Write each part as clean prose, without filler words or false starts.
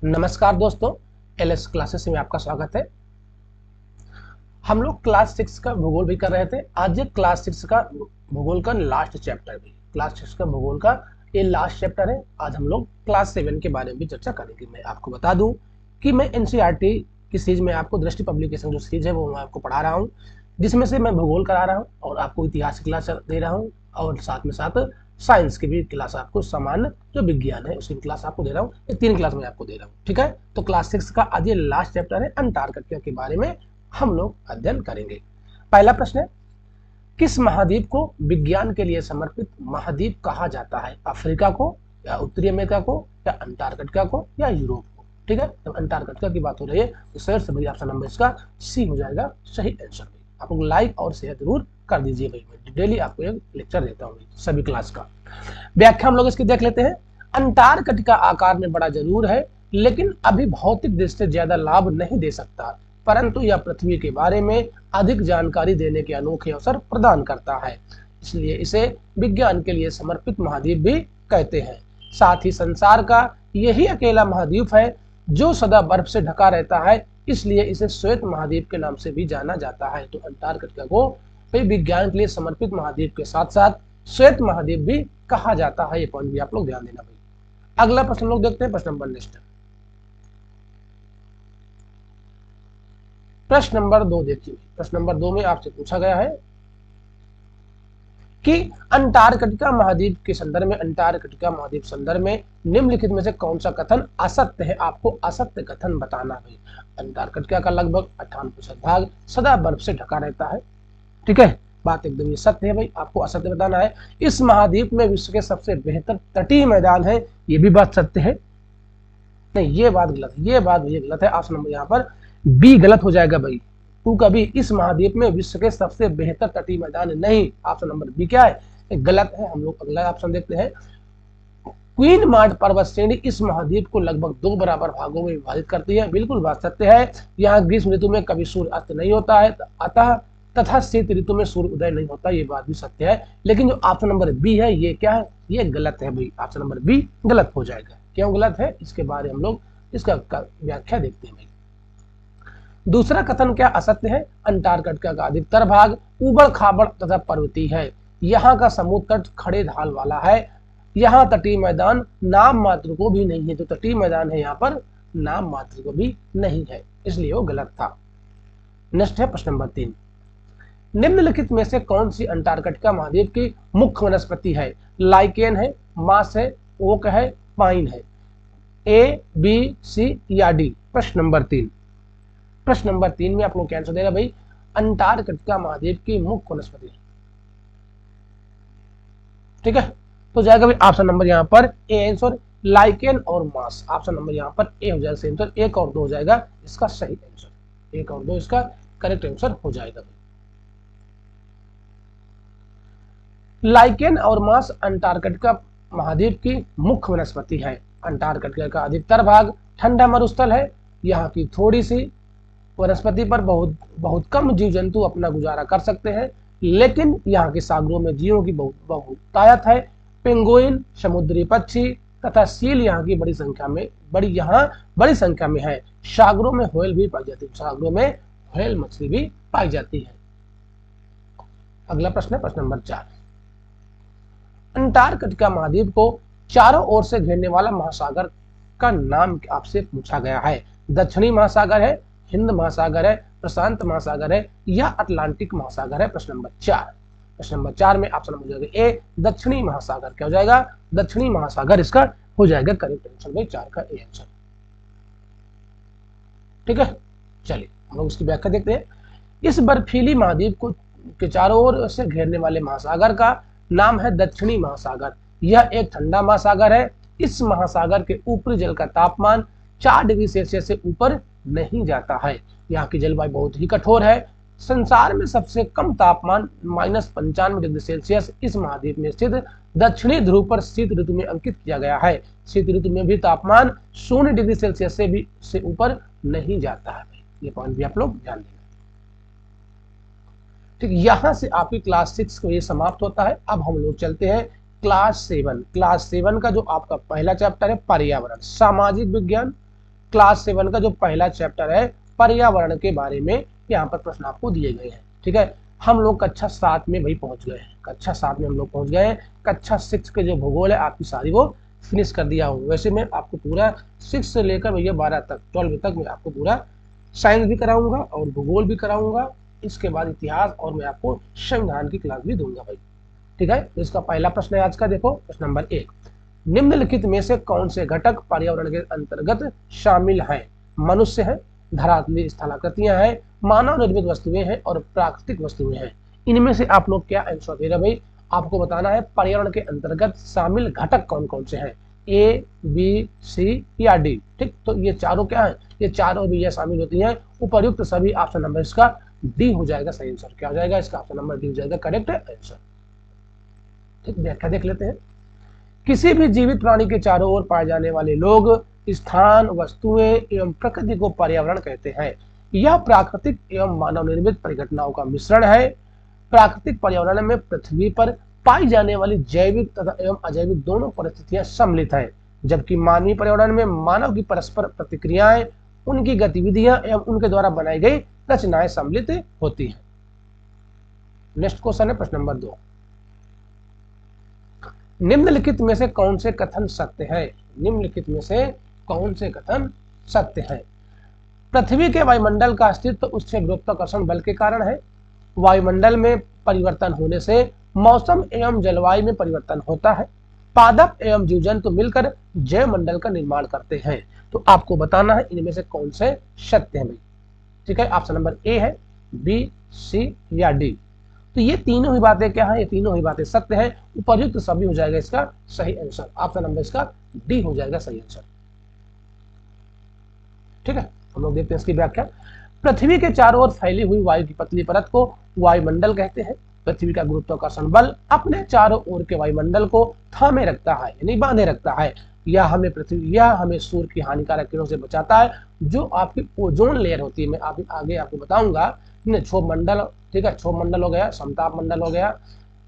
नमस्कार दोस्तों, LS classes में आपका स्वागत है। हम लोग क्लास 6 का भूगोल भी कर रहे थे। आज ये क्लास 6 का भूगोल का लास्ट चैप्टर भी, क्लास 6 का भूगोल का ये लास्ट चैप्टर है। आज हम लोग क्लास 7 के बारे में भी चर्चा करेंगे। मैं आपको बता दूं कि मैं एनसीईआरटी की सीरीज में आपको दृष्टि पब्लिकेशन जो सीरीज है वो मैं आपको पढ़ा रहा हूँ, जिसमें से मैं भूगोल करा रहा हूँ और आपको इतिहास की क्लास दे रहा हूँ और साथ में साथ साइंस की भी क्लास, आपको सामान्य जो विज्ञान है उसकी क्लास आपको दे रहा हूँ। ये 3 क्लास मैं आपको दे रहा हूँ, ठीक है। तो क्लास 6 का आज ये लास्ट चैप्टर है, अंटार्कटिका के बारे में हम लोग अध्ययन करेंगे। पहला प्रश्न है, किस महाद्वीप को विज्ञान के लिए समर्पित महाद्वीप कहा जाता है? अफ्रीका को, या उत्तरी अमेरिका को, या अंटार्कटिका को, या यूरोप को? ठीक है, जब अंटार्कटिका की बात हो रही है तो शेयर से भाई ऑप्शन नंबर इसका सी हो जाएगा सही आंसर। आप लोग लाइक और शेयर जरूर कर दीजिए भाई। मैं डेली आपको एक लेक्चर देता हूँ सभी क्लास का। व्याख्या हम लोग इसकी देख लेते हैं। अंटार्कटिका आकार में बड़ा जरूर है, लेकिन अभी भौतिक दृष्टि से ज्यादा लाभ नहीं दे सकता, परंतु यह पृथ्वी के बारे में अधिक जानकारी देने के अनोखे अवसर प्रदान करता है, इसलिए इसे विज्ञान के लिए समर्पित महाद्वीप भी कहते हैं। साथ ही संसार का यही अकेला महाद्वीप है जो सदा बर्फ से ढका रहता है, इसलिए इसे श्वेत महाद्वीप के नाम से भी जाना जाता है। तो अंटार्कटिका को विज्ञान के लिए समर्पित महाद्वीप के साथ साथ श्वेत महाद्वीप भी कहा जाता है। ये पॉइंट भी आप लोग ध्यान देना भाई। अगला प्रश्न लोग देखते हैं, प्रश्न नंबर नेक्स्ट, प्रश्न नंबर 2 देखिए। प्रश्न नंबर 2 में आपसे पूछा गया है कि अंटार्कटिका महाद्वीप के संदर्भ में, अंटार्कटिका महाद्वीप संदर्भ में निम्नलिखित में से कौन सा कथन असत्य है? आपको असत्य कथन बताना है। अंटार्कटिका का लगभग 58% भाग सदा बर्फ से ढका रहता है, ठीक है, बात एकदम ये सत्य है भाई, आपको असत्य बताना है। इस महाद्वीप में विश्व के सबसे बेहतर तटीय मैदान है, ये भी बात सत्य है। नहीं, ये बात गलत है, ये बात भी गलत है। ऑप्शन नंबर यहाँ पर बी गलत हो जाएगा भाई। तू कभी इस महाद्वीप में विश्व के सबसे बेहतर तटीय मैदान नहीं, ऑप्शन नंबर बी क्या है? गलत है। हम लोग अगला ऑप्शन देखते हैं। क्वीन मार्ट पर्वत श्रेणी इस महाद्वीप को लगभग 2 बराबर भागों में विभाजित करती है, बिल्कुल बात सत्य है। यहाँ ग्रीष्म ऋतु में कभी सूर्य अस्त नहीं होता है, अतः तथा शीत ऋतु में सूर्य उदय नहीं होता, ये बात भी सत्य है। लेकिन जो ऑप्शन नंबर बी है ये क्या है? ये गलत है भाई। ऑप्शन नंबर बी गलत हो जाएगा। क्यों गलत है, इसके बारे में हम लोग इसका व्याख्या देखते हैं भाई। दूसरा कथन क्या असत्य है? अंटार्कटिका का अधिकतर भाग उबड़ खाबड़ तथा पर्वतीय है, यहाँ का समुद्र तट खड़े ढाल वाला है, यहाँ तटीय मैदान नाम मात्र को भी नहीं है। जो तटीय मैदान है यहाँ पर नाम मात्र को भी नहीं है, इसलिए वो गलत था। नेक्स्ट है प्रश्न नंबर 3, निम्नलिखित में से कौन सी अंटार्कटिका महाद्वीप की मुख्य वनस्पति है? लाइकेन है, मास है, ओक है, पाइन है? ए, बी, सी या डी? प्रश्न नंबर 3, प्रश्न नंबर 3 में आप लोग क्या आंसर देगा भाई? अंटार्कटिका महाद्वीप की मुख्य वनस्पति, ठीक है, तो जाएगा भाई ऑप्शन नंबर यहाँ पर ए आंसर, लाइकेन और मास। ऑप्शन नंबर यहाँ पर ए हो जाएगा सही आंसर, 1 और 2 हो जाएगा इसका सही आंसर, 1 और 2 इसका करेक्ट आंसर हो जाएगा भाई। लाइकेन और मास अंटार्कटिका महाद्वीप की मुख्य वनस्पति है। अंटार्कटिका का अधिकतर भाग ठंडा मरुस्थल है, यहाँ की थोड़ी सी वनस्पति पर बहुत कम जीव जंतु अपना गुजारा कर सकते हैं, लेकिन यहाँ के सागरों में जीवों की बहुतायत है। पेंगुइन, समुद्री पक्षी तथा सील यहाँ की बड़ी संख्या में है। सागरों में व्हेल भी पाई जाती है, सागरों में व्हेल मछली भी पाई जाती है। अगला प्रश्न है प्रश्न नंबर 4, अंटार्कटिका महाद्वीप को चारों ओर से घेरने वाला महासागर का नाम आपसे पूछा गया है। दक्षिणी महासागर है, हिंद महासागर है, प्रशांत महासागर है, या अटलांटिक महासागर है? प्रश्न नंबर 4, प्रश्न नंबर 4 में ऑप्शन हो जाएगा ए, दक्षिणी महासागर। क्या हो जाएगा? दक्षिणी महासागर इसका हो जाएगा करेक्ट आंसर भाई, 4 का ए आंसर, ठीक है। चलिए हम लोग इसकी व्याख्या देखते हैं। इस बर्फीली महाद्वीप को के चारों ओर से घेरने वाले महासागर का नाम है दक्षिणी महासागर। यह एक ठंडा महासागर है। इस महासागर के ऊपरी जल का तापमान 4 डिग्री सेल्सियस से ऊपर नहीं जाता है। यहाँ की जलवायु बहुत ही कठोर है। संसार में सबसे कम तापमान -95 डिग्री सेल्सियस इस महाद्वीप में स्थित दक्षिणी ध्रुव पर शीत ऋतु में अंकित किया गया है। शीत ऋतु में भी तापमान 0 डिग्री सेल्सियस से ऊपर नहीं जाता है। ये पॉइंट भी आप लोग ध्यान देना, ठीक। यहाँ से आपकी क्लास 6 को ये समाप्त होता है। अब हम लोग चलते हैं क्लास 7। क्लास 7 का जो आपका पहला चैप्टर है पर्यावरण, सामाजिक विज्ञान, क्लास 7 का जो पहला चैप्टर है पर्यावरण के बारे में यहाँ पर प्रश्न आपको दिए गए हैं। ठीक है, हम लोग कक्षा 7 में भाई पहुंच गए हैं, कक्षा 7 में हम लोग पहुंच गए हैं। कक्षा 6 के जो भूगोल है आपकी सारी वो फिनिश कर दिया हूँ। वैसे मैं आपको पूरा 6 से लेकर भैया 12 तक 12 तक मैं आपको पूरा साइंस भी कराऊंगा और भूगोल भी कराऊंगा, इसके बाद इतिहास, और मैं आपको संविधान की क्लास भी दूंगा भाई। ठीक है, तो इसका पहला प्रश्न है आज का, देखो प्रश्न नंबर 1, निम्नलिखित में से कौन से घटक पर्यावरण के अंतर्गत शामिल हैं? मनुष्य है, धरातलीय स्थलाकृतियां हैं, मानव निर्मित वस्तुएं हैं और प्राकृतिक वस्तुएं हैं। इनमें से आप लोग क्या आंसर दे रहे भाई? आपको बताना है पर्यावरण के अंतर्गत शामिल घटक कौन कौन से हैं, ए, बी, सी या डी। ठीक, तो ये चारों क्या है? ये चारों भी ये शामिल होती हैं। उपर्युक्त सभी ऑप्शन नंबर इसका डी हो जाएगा सही आंसर। क्या हो जाएगा इसका? ऑप्शन नंबर डी हो जाएगा करेक्ट आंसर। ठीक, व्याख्या देख लेते हैं। किसी भी जीवित प्राणी के चारों ओर पाए जाने वाले लोग, स्थान, वस्तुएं एवं प्रकृति को पर्यावरण कहते हैं। यह प्राकृतिक एवं मानव निर्मित परिघटनाओं का मिश्रण है। प्राकृतिक पर्यावरण में पृथ्वी पर पाई जाने वाली जैविक तथा एवं अजैविक दोनों परिस्थितियां सम्मिलित है, जबकि मानवीय पर्यावरण में मानव की परस्पर प्रतिक्रियाएं, उनकी गतिविधियां एवं उनके द्वारा बनाई गई रचनाएं सम्मिलित होती हैं। नेक्स्ट क्वेश्चन है प्रश्न नंबर 2, निम्नलिखित में से कौन से कथन सत्य है? निम्नलिखित में से कौन से कथन सत्य है? पृथ्वी के वायुमंडल का अस्तित्व उसके गुरुत्वाकर्षण बल के कारण है। वायुमंडल में परिवर्तन होने से मौसम एवं जलवायु में परिवर्तन होता है। पादप एवं जीव जंतु मिलकर जैव मंडल का निर्माण करते हैं। तो आपको बताना है इनमें से कौन से सत्य है भाई। ठीक है, ऑप्शन नंबर ए है, बी, सी या डी। तो ये तीनों ही बातें क्या है? ये तीनों ही बातें सत्य है। उपर्युक्त सभी हो जाएगा इसका सही आंसर। ऑप्शन नंबर इसका डी हो जाएगा सही आंसर। ठीक है, हम लोग देखते हैं इसकी व्याख्या। पृथ्वी के चारों ओर फैली हुई वायु की पतली परत को वायुमंडल कहते हैं। पृथ्वी का गुरुत्वाकर्षण बल अपने चारों ओर के वायुमंडल को थामे रखता है, यानी बांधे रखता है। यह हमें सूर्य की हानिकारक किरणों से बचाता है, जो आपकी ओजोन लेयर होती है। मैं आगे आपको बताऊंगा। क्षोभ मंडल, ठीक है, क्षोभ मंडल हो गया, समताप मंडल हो गया,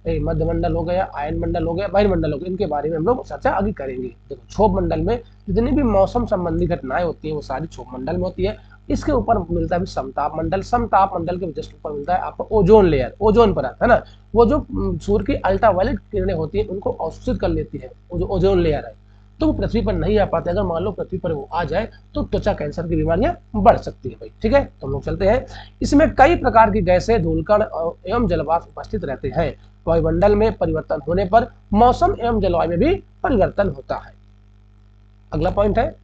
मध्य मंडल हो गया, आयन मंडल हो गया, बहिर्मंडल हो गया, इनके बारे में हम लोग चर्चा आगे करेंगे। देखो, क्षोभ मंडल में जितनी भी मौसम संबंधी घटनाएं होती हैं वो सारी क्षोभ मंडल में होती है। इसके ऊपर मिलता है समताप मंडल। समताप मंडल के जस्ट ऊपर मिलता है आपको ओजोन लेयर, ओजोन परत है ना, वो जो सूर्य की अल्ट्रावायलेट किरणें होती है उनको अवशोषित कर लेती है, वो जो ओजोन लेयर है, तो वो पृथ्वी पर नहीं आ पाते। अगर मान लो पृथ्वी पर वो आ जाए तो त्वचा कैंसर की बीमारियां बढ़ सकती है भाई। ठीक है, तो हम लोग चलते हैं। इसमें कई प्रकार की गैसें, धूलकण एवं जलवाष्प उपस्थित रहते हैं। वायुमंडल में परिवर्तन होने पर मौसम एवं जलवायु में भी परिवर्तन होता है। अगला पॉइंट है,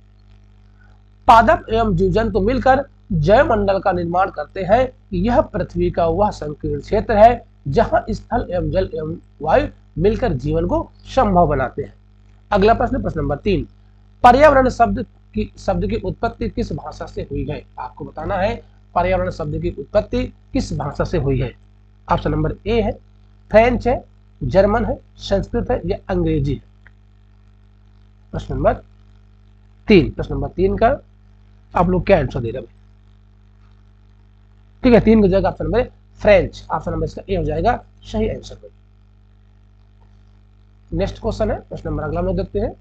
पादप एवं जीव जंतु मिलकर जैव मंडल का निर्माण करते हैं। यह पृथ्वी का वह संकीर्ण क्षेत्र है जहां स्थल एवं जल एवं वायु मिलकर जीवन को संभव बनाते हैं। अगला प्रश्न, प्रश्न नंबर 3, पर्यावरण शब्द की उत्पत्ति किस भाषा से हुई है? आपको बताना है पर्यावरण शब्द की उत्पत्ति किस भाषा से हुई है। ऑप्शन नंबर ए है, फ्रेंच है, जर्मन है, संस्कृत है या अंग्रेजी है। प्रश्न नंबर 3, प्रश्न नंबर 3 का आप लोग क्या आंसर दे रहे हैं? ठीक है, 3 की जगह option number French. Option number इसका ए हो जाएगा सही आंसर भाई। नेक्स्ट क्वेश्चन है, प्रश्न नंबर अगला हम लोग देखते हैं।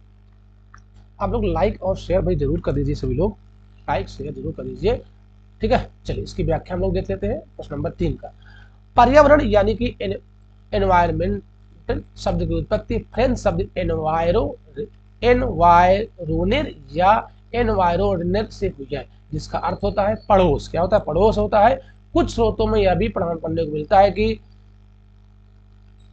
आप लोग लाइक और शेयर भाई जरूर कर दीजिए, सभी लोग लाइक शेयर जरूर कर दीजिए। ठीक है, चलिए इसकी व्याख्या हम लोग देख लेते हैं। प्रश्न नंबर 3 का, पर्यावरण यानी कि एनवायरमेंट शब्द की उत्पत्ति फ्रेंच शब्द एनवायरोनेर या एनवायरोनेर से हुई है, जिसका अर्थ होता है पड़ोस। क्या होता है? पड़ोस होता है। कुछ स्रोतों में यह भी पढ़ने को मिलता है कि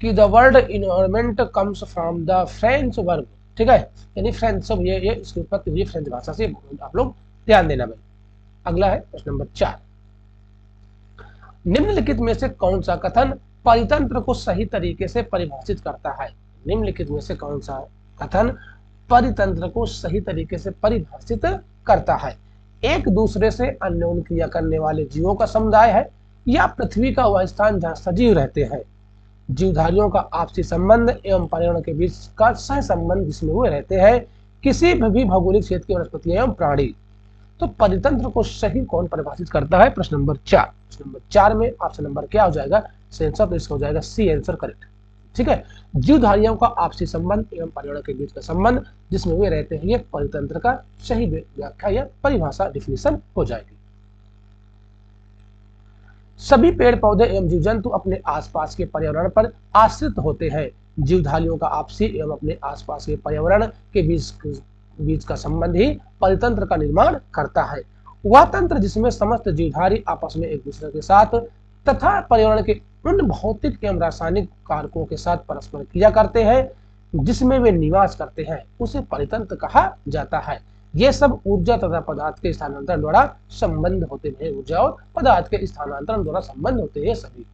the word environment comes from the French verb. ठीक है, यानी फ्रेंच सब ये इसकी उत्पत्ति हुई फ्रेंच भाषा से। आप लोग ध्यान देना भाई। अगला है प्रश्न नंबर 4, निम्नलिखित में से कौन सा कथन परितंत्र को सही तरीके से परिभाषित करता है? निम्नलिखित में से कौन सा कथन परितंत्र को सही तरीके से परिभाषित करता है? एक दूसरे से अन्योन्य क्रिया करने वाले जीवों का समुदाय है, या पृथ्वी का वह स्थान जहां सजीव रहते हैं। जीवधारियों का आपसी संबंध एवं पर्यावरण के बीच का सह संबंध जिसमें वे रहते हैं। किसी भी भौगोलिक क्षेत्र की वनस्पति एवं प्राणी। तो परितंत्र को सही कौन परिभाषित करता है? प्रश्न नंबर 4। प्रश्न नंबर 4 में ऑप्शन नंबर क्या हो जाएगा? आंसर तो इसका हो जाएगा सी आंसर करेक्ट। ठीक है। जीवधारियों का आपसी संबंध एवं पर्यावरण के बीच का संबंध जिसमें वे रहते हैं, ये परितंत्र का सही व्याख्या या परिभाषा डिफिनेशन हो जाएगी। सभी पेड़ पौधे एवं जीव जंतु अपने आसपास के पर्यावरण पर आश्रित होते हैं। जीवधारियों का आपसी एवं अपने आसपास के पर्यावरण के बीच का संबंध ही परितंत्र का निर्माण करता है। वह तंत्र जिसमें समस्त जीवधारी आपस में एक दूसरे के साथ तथा पर्यावरण के उन भौतिक एवं रासायनिक कारकों के साथ परस्पर क्रिया करते हैं जिसमें वे निवास करते हैं, उसे परितंत्र कहा जाता है। ये सब ऊर्जा तथा पदार्थ के स्थानांतरण द्वारा संबंध होते हैं। ऊर्जा और पदार्थ के स्थानांतरण द्वारा संबंध होते हैं सभी।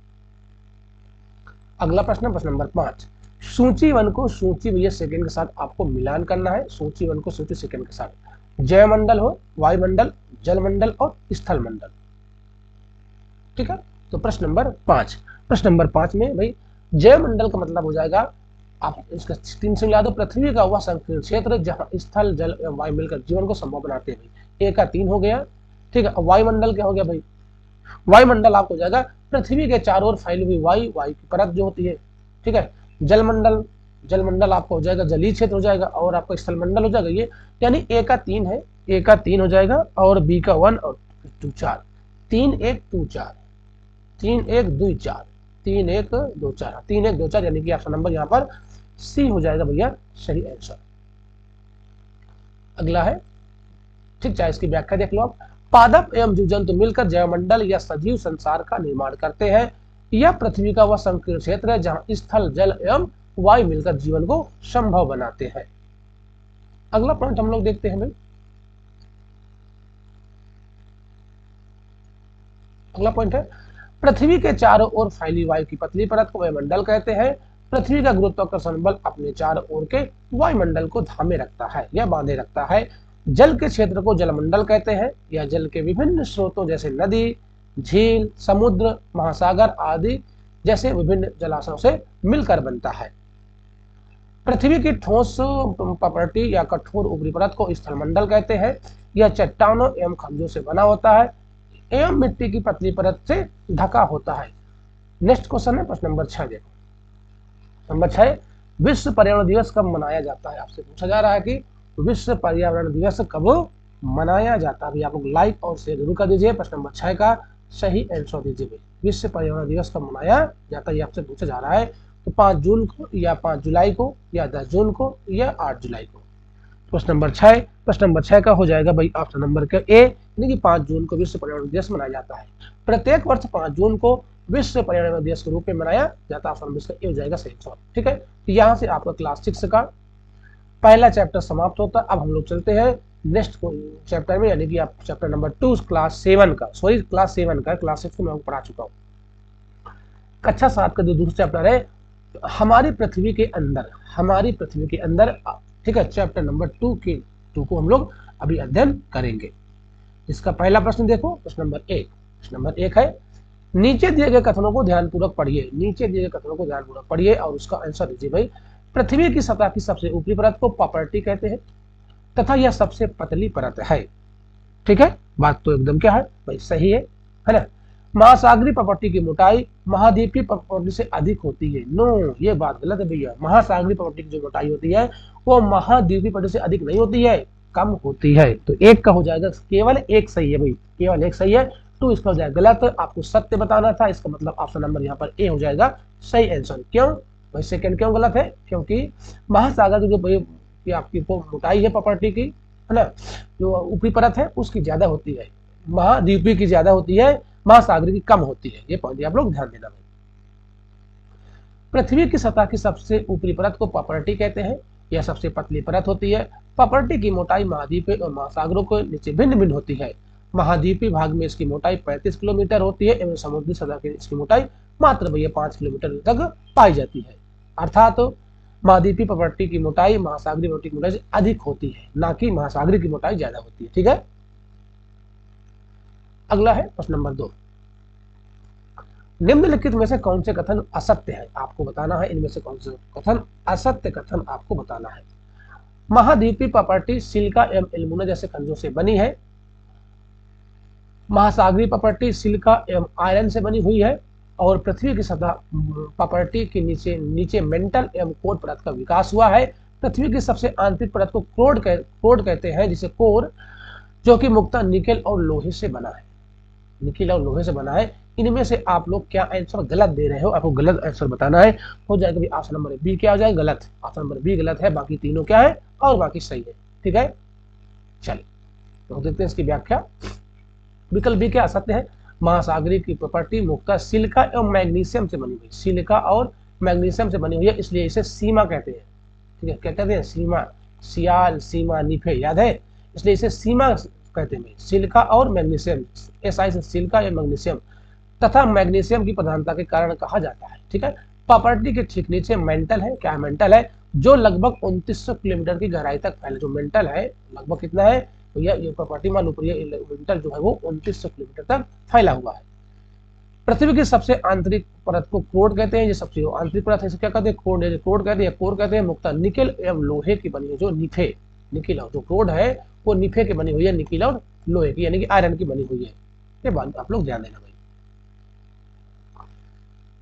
अगला प्रश्न, प्रश्न नंबर 5। सूचीवन को सूची सेकंड के साथ आपको मिलान करना है। सूचीवन को सूची सेकंड के साथ जैवमंडल हो, वायुमंडल, जलमंडल और स्थल मंडल। ठीक है, तो प्रश्न नंबर 5। प्रश्न नंबर 5 में भाई जैवमंडल का मतलब हो जाएगा, आप इसका 3 से मिला दो, पृथ्वी का वह संकीर्ण क्षेत्र जहां स्थल जल एवं वायु मिलकर जीवन को संभव बनाते हैं। भाई ए का 3 हो गया। ठीक है, वायुमंडल क्या हो गया भाई, वायुमंडल आपको हो जाएगा पृथ्वी के चारों ओर फैली हुई वायु की परत जो होती है। ठीक है, जलमंडल, जलमंडल आपको हो जाएगा जलीय क्षेत्र हो जाएगा, और आपका स्थल मंडल हो जाएगा ये, यानी ए का 3 है, ए का 3 हो जाएगा और बी का 1 और 2 4, 3 1 2 4, 3 1 2 4, 3 1 2 4, 3 1 2 4, यानी कि आपका नंबर यहाँ पर सी हो जाएगा भैया सही आंसर। अगला है, ठीक, चाहे इसकी व्याख्या देख लो आप। पादप एवं जीव जंतु मिलकर जैवमंडल या सजीव संसार का निर्माण करते हैं। यह पृथ्वी का वह संकीर्ण क्षेत्र है जहां स्थल जल एवं वायु मिलकर जीवन को संभव बनाते हैं। अगला पॉइंट हम लोग देखते हैं भाई। अगला पॉइंट है, पृथ्वी के चारों ओर फैली वायु की पतली परत को वायुमंडल कहते हैं। पृथ्वी का गुरुत्वाकर्षण बल अपने चारों ओर के वायुमंडल को थामे रखता है या बांधे रखता है। जल के क्षेत्र को जलमंडल कहते हैं। यह जल के विभिन्न स्रोतों जैसे नदी, झील, समुद्र, महासागर आदि जैसे विभिन्न जलाशयों से मिलकर बनता है। पृथ्वी की ठोस प्रॉपर्टी या कठोर ऊपरी परत को स्थलमंडल कहते हैं। यह चट्टानों एवं खनिजों से बना होता है एवं मिट्टी की पतली परत से ढका होता है। नेक्स्ट क्वेश्चन है प्रश्न नंबर 6। देखो नंबर 6, विश्व पर्यावरण दिवस कब मनाया जाता है? आपसे पूछा जा रहा है कि विश्व पर्यावरण दिवस कब मनाया जाता है। आप लोग लाइक और शेयर जरूर कर दीजिए। प्रश्न नंबर 6 का सही आंसर दीजिए। विश्व पर्यावरण दिवस कब मनाया जाता है ये आपसे पूछा जा रहा है। तो 5 जून को या 5 जुलाई को या 10 जून को या 8 जुलाई को। प्रश्न नंबर 6, प्रश्न नंबर 6 का हो जाएगा भाई ऑप्शन नंबर के ए, यानी कि 5 जून को विश्व पर्यावरण दिवस मनाया जाता है। प्रत्येक वर्ष 5 जून को विश्व पर्यावरण दिवस के रूप में मनाया जाता है। ऑप्शन नंबर इसका ए हो जाएगा सही आंसर। ठीक है, तो यहाँ से आपका क्लास 6 का पहला चैप्टर समाप्त होता है। अब हम लोग चलते हैं नेक्स्ट चैप्टर में, यानी कि आप चैप्टर नंबर 2 क्लास 7 का, सॉरी क्लास 7 का, क्लास 6 को मैं पढ़ा चुका हूँ। कक्षा 7 का जो दूसरा चैप्टर है हमारी पृथ्वी के अंदर, हमारी पृथ्वी के अंदर, ठीक है, चैप्टर नंबर 2 को हम लोग अभी अध्ययन करेंगे। इसका पहला प्रश्न देखो, प्रश्न नंबर 1। प्रश्न नंबर 1 है, नीचे दिए गए कथनों को ध्यानपूर्वक पढ़िए। नीचे दिए गए कथनों को ध्यानपूर्वक पढ़िए और उसका आंसर दीजिए भाई। पृथ्वी की सतह की सबसे ऊपरी परत को प्रॉपर्टी कहते हैं तथा यह सबसे पतली परत है। ठीक है, बात तो एकदम क्या है भाई सही है ना। महासागरीय प्रॉपर्टी की मोटाई महाद्वीपीय प्रॉपर्टी से अधिक होती है। नो, ये बात गलत है भैया। महासागरीय प्रॉपर्टी की जो मोटाई होती है वो महाद्वीपीय प्रॉपर्टी से अधिक नहीं होती है, कम होती है। तो 1 का हो जाएगा, केवल 1 सही है भाई, केवल 1 सही है। 2 इसका हो जाएगा गलत, आपको सत्य बताना था। इसका मतलब ऑप्शन नंबर यहाँ पर ए हो जाएगा सही आंसर। क्यों भाई सेकंड क्यों गलत है? क्योंकि महासागर की जो आपकी मोटाई है प्रॉपर्टी की, है ना, जो ऊपरी परत है उसकी ज्यादा होती है, महाद्वीपीय की ज्यादा होती है, महासागरीय की कम होती है। ये पॉइंट आप लोग ध्यान देना भाई। पृथ्वी की सतह की सबसे ऊपरी परत को प्रॉपर्टी कहते हैं। यह सबसे पतली परत होती है। प्रॉपर्टी की मोटाई महाद्वीपीय और महासागरों के नीचे भिन्न भिन्न होती है। महाद्वीपीय भाग में इसकी मोटाई 35 किलोमीटर होती है एवं समुद्री सतह की इसकी मोटाई मात्र भैया 5 किलोमीटर तक पाई जाती है। अर्थात महाद्वीपीय प्रॉपर्टी की मोटाई महासागरीय प्रॉपर्टी की मोटाई से अधिक होती है, ना कि महासागरीय की मोटाई ज्यादा होती है। ठीक है, अगला है प्रश्न नंबर 2। निम्नलिखित में से कौन से कथन असत्य है? आपको बताना है इनमें से कौन से कथन असत्य कथन आपको बताना है। महाद्वीपीय प्रॉपर्टी सिलिका एवं एल्यूमिना जैसे खनिजों से बनी है। महासागरीय प्रॉपर्टी सिलिका एवं आयरन से बनी हुई है और पृथ्वी की सतह प्रॉपर्टी के नीचे नीचे मेंटल एवं कोर परत का विकास हुआ है। पृथ्वी की सबसे आंतरिक परत को कोर कहते हैं, जिसे कोर, जो कि मुख्यतः निकेल और लोहे से बना है। निकेल और लोहे से बना है। इनमें से आप लोग क्या आंसर गलत दे रहे हो, आपको गलत आंसर बताना है। हो जाएगा भी ऑप्शन नंबर बी क्या हो जाएगा, गलत। ऑप्शन नंबर बी गलत है, बाकी तीनों क्या है और बाकी सही है। ठीक है, चलिए तो देखते हैं इसकी व्याख्या। विकल्प बी क्या सत्य है। महासागरीय की प्रॉपर्टी मुख्यतः सिलिका एवं मैग्नीशियम से बनी हुई, सिलिका और मैग्नीशियम से बनी हुई है, इसलिए इसे सीमा कहते हैं। ठीक है, क्या कहते हैं, सीमा, सियाल, सीमा, निफे, याद है, इसलिए इसे सीमा कहते हैं। सिलिका और मैग्नीशियम, एसआई से सिलिका या मैग्नीशियम तथा मैग्नीशियम की प्रधानता के कारण कहा जाता है। ठीक है, प्रॉपर्टी के ठीक नीचे मेंटल है, क्या मेंटल है, जो लगभग 2900 किलोमीटर की गहराई तक फैले। जो मेंटल है लगभग कितना है, तो ये प्रॉपर्टी मान लो मेंटल जो है वो 2900 किलोमीटर तक फैला हुआ है। पृथ्वी की सबसे आंतरिक परत को कोर कहते हैं, ये सबसे आंतरिक परत है, इसे क्या कहते हैं, कोर कहते हैं। कोर कहते हैं मुख्यतः निकेल एवं लोहे की बनी है, जो निफे, निकेल और जो कोर है वो निफे की बनी हुई है, निकेल और लोहे की यानी कि आयरन की बनी हुई है। ये बात आप लोग ध्यान देना भाई।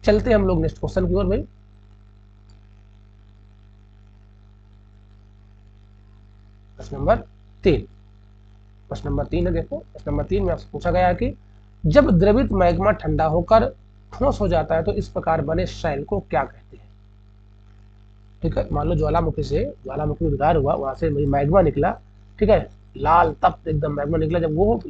चलते हम लोग नेक्स्ट क्वेश्चन की ओर भाई। प्रश्न नंबर 3, प्रश्न नंबर 3 है, देखो प्रश्न नंबर 3 में आपसे पूछा गया है कि जब द्रवित मैग्मा ठंडा होकर ठोस हो जाता है तो इस प्रकार बने शैल को क्या कहते हैं। ठीक है, मान लो ज्वालामुखी उद्गार हुआ, वहां से मैग्मा निकला, ठीक है, लाल तप्त एकदम मैग्मा निकला, जब वो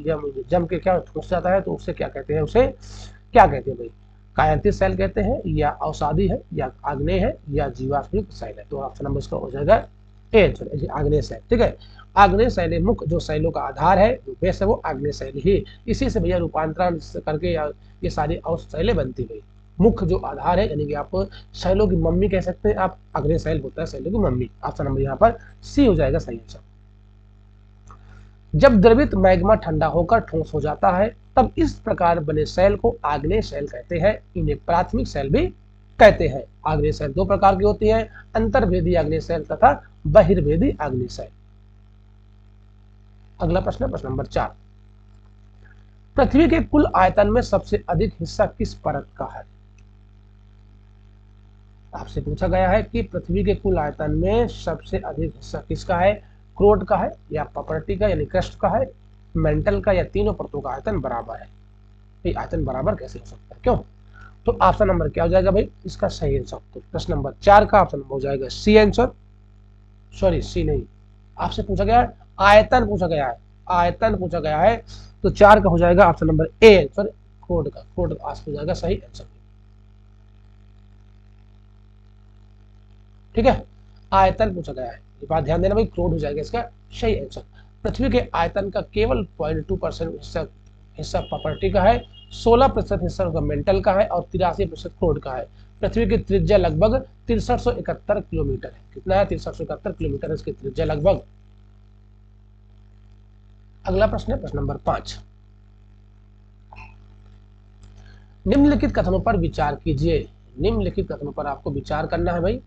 जम के क्या ठोस जाता है तो उसे क्या कहते हैं, उसे क्या कहते हैं भाई, कायांतित सेल कहते हैं, या अवसादी है, या आग्नेय है, या जीवाश्मयुक्त सेल है। तो ऑप्शन नंबर इसका हो जाएगा ए आंसर, आग्नेय सेल। ठीक है, आग्नेय शैल मुख्य जो शैलों का आधार है, जो बेस है, वो आग्नेय शैल ही, इसी से भैया रूपांतरण करके ये सारी शैलें बनती गई। मुख्य जो आधार है यानी कि आप शैलों की मम्मी कह सकते हैं, आप आग्नेय शैल होता है शैलों की मम्मी। ऑप्शन नंबर यहाँ पर सी हो जाएगा सही आंसर। जब द्रवित मैग्मा ठंडा होकर ठोस हो जाता है तब इस प्रकार बने शैल को आग्नेय शैल कहते हैं। इन्हें प्राथमिक शैल भी कहते हैं। आग्नेय शैल दो प्रकार की होती है, अंतर्भेदी आग्नेय शैल तथा बहिर्भेदी आग्नेय शैल। अगला प्रश्न, प्रश्न नंबर 4, पृथ्वी के कुल आयतन में सबसे अधिक हिस्सा किस परत का है। आपसे पूछा गया है कि पृथ्वी के कुल आयतन में सबसे अधिक हिस्सा किसका है, क्रोट का है, या प्रॉपर्टी का यानी क्रस्ट का है, मेंटल का, या तीनों परतों का आयतन बराबर है। ये आयतन बराबर कैसे हो सकता है, क्यों। तो ऑप्शन नंबर क्या हो जाएगा भाई, इसका सही आंसर। तो प्रश्न नंबर 4 का ऑप्शन नंबर हो जाएगा सी आंसर, सॉरी सी नहीं, आपसे पूछा गया है आयतन, पूछा गया है आयतन पूछा गया है, तो 4 का हो जाएगा ऑप्शन नंबर ए आंसर, क्रोट का, क्रोट हो जाएगा सही आंसर। ठीक है, आयतन पूछा गया है, ये बात ध्यान देना भाई, क्रोट हो जाएगा इसका सही आंसर। पृथ्वी के आयतन का केवल 0.2% हिस्सा प्रॉपर्टी का है, 16% हिस्सा का मेंटल का है और 83% क्रोट का है। पृथ्वी की त्रिज्या लगभग 6371 किलोमीटर है। कितना है, 6371 किलोमीटर इसकी त्रिज्या लगभग। अगला प्रश्न है प्रश्न नंबर 5, निम्नलिखित कथनों पर विचार कीजिए। निम्नलिखित कथनों पर आपको विचार करना है भाई।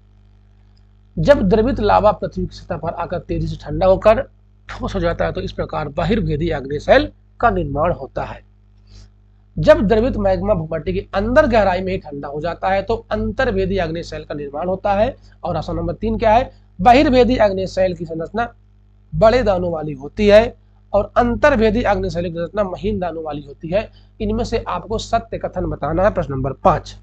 जब द्रवित लावा पृथ्वी की सतह पर आकर तेजी से ठंडा होकर ठोस हो जाता है तो इस प्रकार बहिर्भेदी आग्नेय शैल का निर्माण होता है। जब द्रवित मैग्मा भूपट्टी के अंदर गहराई में ही ठंडा हो जाता है तो अंतर्भेदी आग्नेय शैल का निर्माण होता है। और ऑप्शन नंबर 3 क्या है, बहिर्भेदी आग्नेय शैल की संरचना बड़े दानों वाली होती है और अंतर्भेदी आग्नेय शैल की संरचना महीन दानों वाली होती है। इनमें से आपको सत्य कथन बताना है। प्रश्न नंबर 5,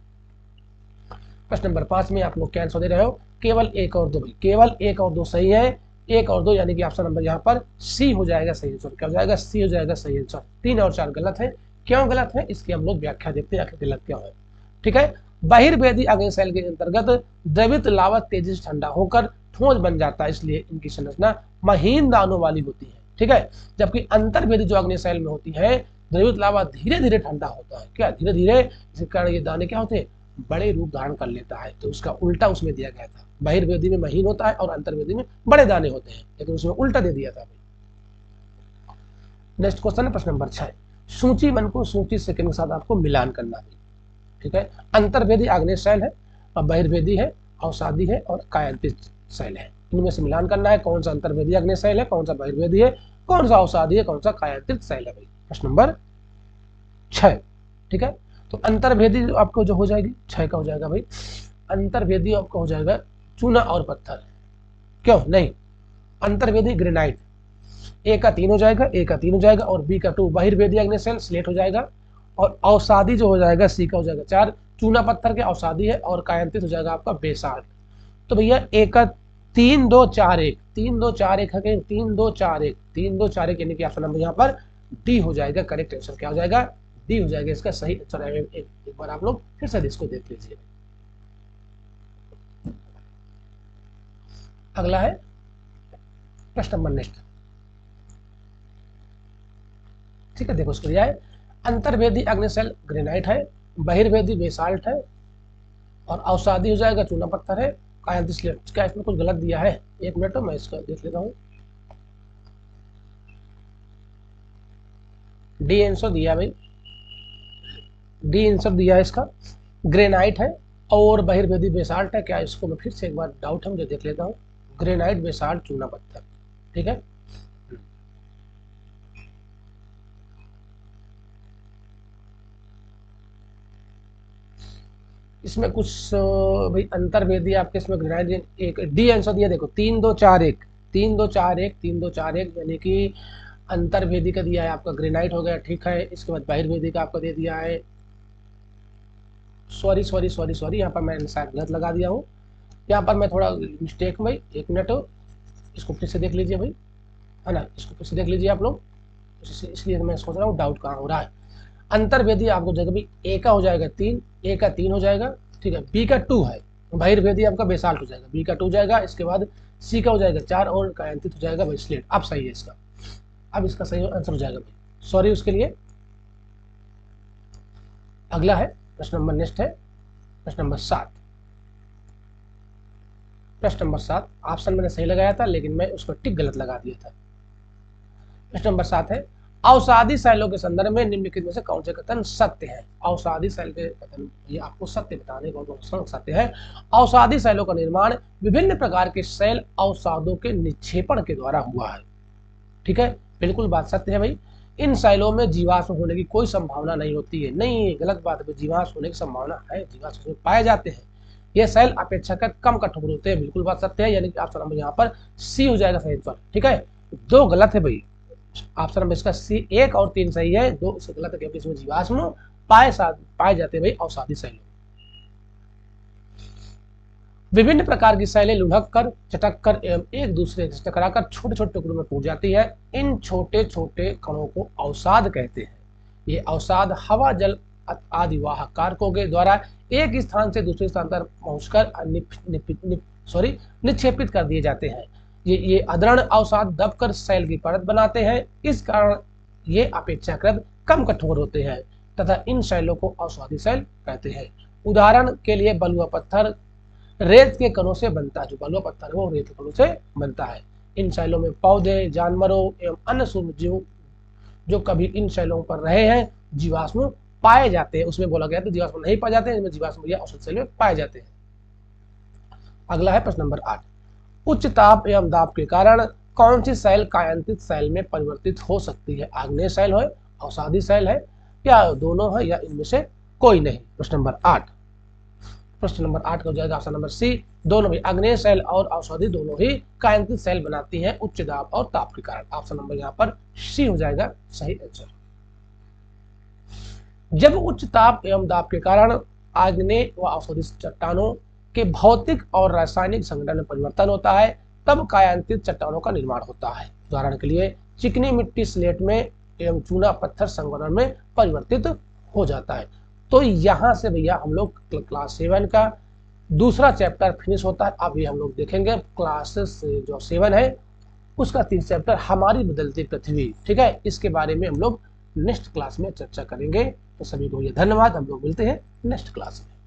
प्रश्न नंबर 5 में आप लोग क्या आंसर दे रहे हो, केवल 1 और 2, केवल 1 और 2 सही है, 1 और 2 यानी कि ऑप्शन नंबर यहाँ पर सी हो जाएगा सही आंसर। क्या हो जाएगा, सी हो जाएगा सही आंसर। 3 और 4 गलत है, क्यों गलत है इसकी हम लोग व्याख्या देखते हैं आखिर गलत क्या है। ठीक है, बहिर्भेदी आग्नेय शैल के अंतर्गत द्रवित लावा तेजी से ठंडा होकर ठोस बन जाता है, इसलिए इनकी संरचना महीन दानों वाली होती है। ठीक है, जबकि अंतर्भेदी जो आग्नेय शैल में होती है, द्रवित लावा धीरे धीरे ठंडा होता है, क्या धीरे धीरे, जिसके कारण ये दाने क्या होते हैं, बड़े रूप धारण कर लेता है। तो उसका उल्टा उसमें दिया गया था, बहिर्भेदी में महीन होता है और अंतर्भेदी में बड़े दाने होते हैं, लेकिन उसमें उल्टा दे दिया था। नेक्स्ट क्वेश्चन है प्रश्न नंबर 6, सूची 1 को सूची सेकंड के साथ आपको मिलान करना है। ठीक है, अंतर्भेदी आग्नेय शैल है और बहिर्भेदी है, अवसादी है और कायांतित शैल है। इनमें से मिलान करना है, कौन सा अंतर्भेदी आग्नेय शैल है, कौन सा बहिर्भेदी है, कौन सा अवसादी है, कौन सा कायांतित शैल है भाई। प्रश्न नंबर 6। ठीक है, तो अंतर्भेदी आपको जो हो जाएगी 6 का हो जाएगा भाई, अंतर्भेदी आपका हो जाएगा चूना और पत्थर, क्यों नहीं, अंतर्भेदी ग्रेनाइट, ए का 3 हो जाएगा, ए का 3 हो जाएगा और बी का 2, बहिर्भेदी अग्निशैल स्लेट हो जाएगा, और अवसादी जो हो जाएगा सी का हो जाएगा 4, चूना पत्थर के अवसादी है, और कायांतित हो जाएगा आपका बेसाल्ट। तो भैया ए का 3 2 4 1, 3 2 4 1 है, 3 2 4 1, 3 2 4 1 यानी कि ऑप्शन नंबर यहाँ पर डी हो जाएगा करेक्ट आंसर। क्या हो जाएगा, डी हो जाएगा इसका सही आंसर। एक बार आप लोग फिर से इसको देख लीजिए। अगला है प्रश्न नंबर नेक्स्ट, ठीक है, देखो इसको दिया है अंतर्भेदी अग्निशैल ग्रेनाइट है, बहिर्भेदी बेसाल्ट है, और अवसादी हो जाएगा चूना पत्थर है, कायांतित स्लेट। क्या इसमें कुछ गलत दिया है, एक मिनट मैं इसका देख लेता हूँ। डी आंसर दिया भाई, डी आंसर दिया है इसका, ग्रेनाइट है और बहिर्भेदी बेसाल्ट है। क्या इसको मैं फिर से एक बार डाउट है मुझे देख लेता हूँ, ग्रेनाइट बेसाल्ट चूना पत्थर, ठीक है। इसमें कुछ भाई अंतर्भेदी आपके इसमें ग्रेनाइट, एक डी आंसर दिया, देखो 3 2 4 1, 3 2 4 1, 3 2 4 1 यानी कि अंतर्भेदी का दिया है आपका ग्रेनाइट हो गया, ठीक है। इसके बाद बहिर्भेदी का आपका दे दिया है, सॉरी सॉरी सॉरी सॉरी, यहाँ पर मैंने शायद गलत लगा दिया हूँ, यहाँ पर मैं थोड़ा मिस्टेक भाई, एक मिनट हो, इसको फिर से देख लीजिए भाई, है ना, इसको फिर से देख लीजिए आप लोग, इसलिए मैं सोच रहा हूँ डाउट कहाँ हो रहा है। अंतर्भेदी आपको जगह भी ए का हो जाएगा 3, ए का 3 हो जाएगा, ठीक है, बी का 2 है, बहिर्भेदी आपका बेसाल्ट हो जाएगा, बी का 2 हो जाएगा, इसके बाद सी का हो जाएगा 4 और कायांतित हो जाएगा भाई स्लेट। अब सही है इसका, अब इसका सही आंसर हो जाएगा भाई, सॉरी उसके लिए। अगला है प्रश्न नंबर नेक्स्ट है प्रश्न नंबर 7, प्रश्न नंबर 7 ऑप्शन मैंने सही लगाया था लेकिन मैं उसको टिक गलत लगा दिया था। प्रश्न नंबर 7 है अवसादी शैलों के संदर्भ में निम्नलिखित में से कौन से कथन सत्य है। अवसादी शैल के कथन, ये आपको सत्य बताने कौन सत्य है। अवसादी शैलों का निर्माण विभिन्न प्रकार के शैल अवसादों के निक्षेपण के द्वारा हुआ है, ठीक है, बिल्कुल बात सत्य है भाई। इन शैलों में जीवाश्म होने की कोई संभावना नहीं होती है, नहीं गलत बात है, जीवाश्म होने की संभावना है, जीवाश्म पाए जाते हैं। ये शैल अपेक्षाकृत कम कठोर होते हैं, बिल्कुल बात सत्य है, यानी कि ऑप्शन नंबर यहाँ पर सी हो जाएगा सही आंसर, ठीक है। दो गलत है भाई, ऑप्शन नंबर इसका सी 1 और 3 सही है, 2 इससे गलत है क्योंकि इसमें जीवाश्म पाए जाते हैं भाई अवसादी शैलों। विभिन्न प्रकार की शैलें लुढ़क कर, चटक कर एवं एक दूसरे से टकराकर छोटे छोटे टुकड़ों में टूट जाती है। इन छोटे छोटे कणों को अवसाद कहते हैं। ये अवसाद हवा जल आदि वाहक कारकों के द्वारा एक स्थान से दूसरे स्थान पर पहुंचकर निक्षेपित कर दिए जाते हैं। ये अदृढ़ अवसाद दबकर शैल की परत बनाते हैं, इस कारण ये अपेक्षाकृत कम कठोर होते हैं तथा इन शैलों को अवसादी शैल कहते हैं। उदाहरण के लिए बलुआ पत्थर रेत के कणों से बनता है, जो बलुआ पत्थर है वो रेत के कणों से बनता है। इन शैलों में पौधे, जानवरों एवं अन्य सूक्ष्म जीव जो कभी इन शैलों पर रहे हैं जीवाश्म पाए जाते हैं। उसमें बोला गया तो जीवाश्म नहीं पाए जाते हैं, जीवाश्म या औसत शैल में पाए जाते हैं। अगला है प्रश्न नंबर 8, उच्च ताप एवं दाब के कारण कौन सी शैल कायांतित शैल में परिवर्तित हो सकती है। आग्नेय शैल है, अवसादी शैल है, या दोनों है, या इनमें से कोई नहीं। प्रश्न नंबर 8, प्रश्न नंबर 8 का हो जाएगा ऑप्शन नंबर सी, दोनों भी आग्नेय शैल और अवसादी दोनों ही कायांतित शैल बनाती हैं उच्च दाब और ताप के कारण। ऑप्शन नंबर यहाँ पर सी हो जाएगा सही आंसर। जब उच्च ताप एवं दाब के कारण आग्नेय व अवसादी चट्टानों के भौतिक और रासायनिक संगठन में परिवर्तन होता है तब कायांतित चट्टानों का निर्माण होता है। उदाहरण के लिए चिकनी मिट्टी स्लेट में एवं चूना पत्थर संगठन में परिवर्तित हो जाता है। तो यहाँ से भैया हम लोग क्लास 7 का दूसरा चैप्टर फिनिश होता है। अभी हम लोग देखेंगे क्लास जो 7 है उसका 3 चैप्टर हमारी बदलती पृथ्वी, ठीक है, इसके बारे में हम लोग नेक्स्ट क्लास में चर्चा करेंगे। तो सभी को ये धन्यवाद, हम लोग मिलते हैं नेक्स्ट क्लास में।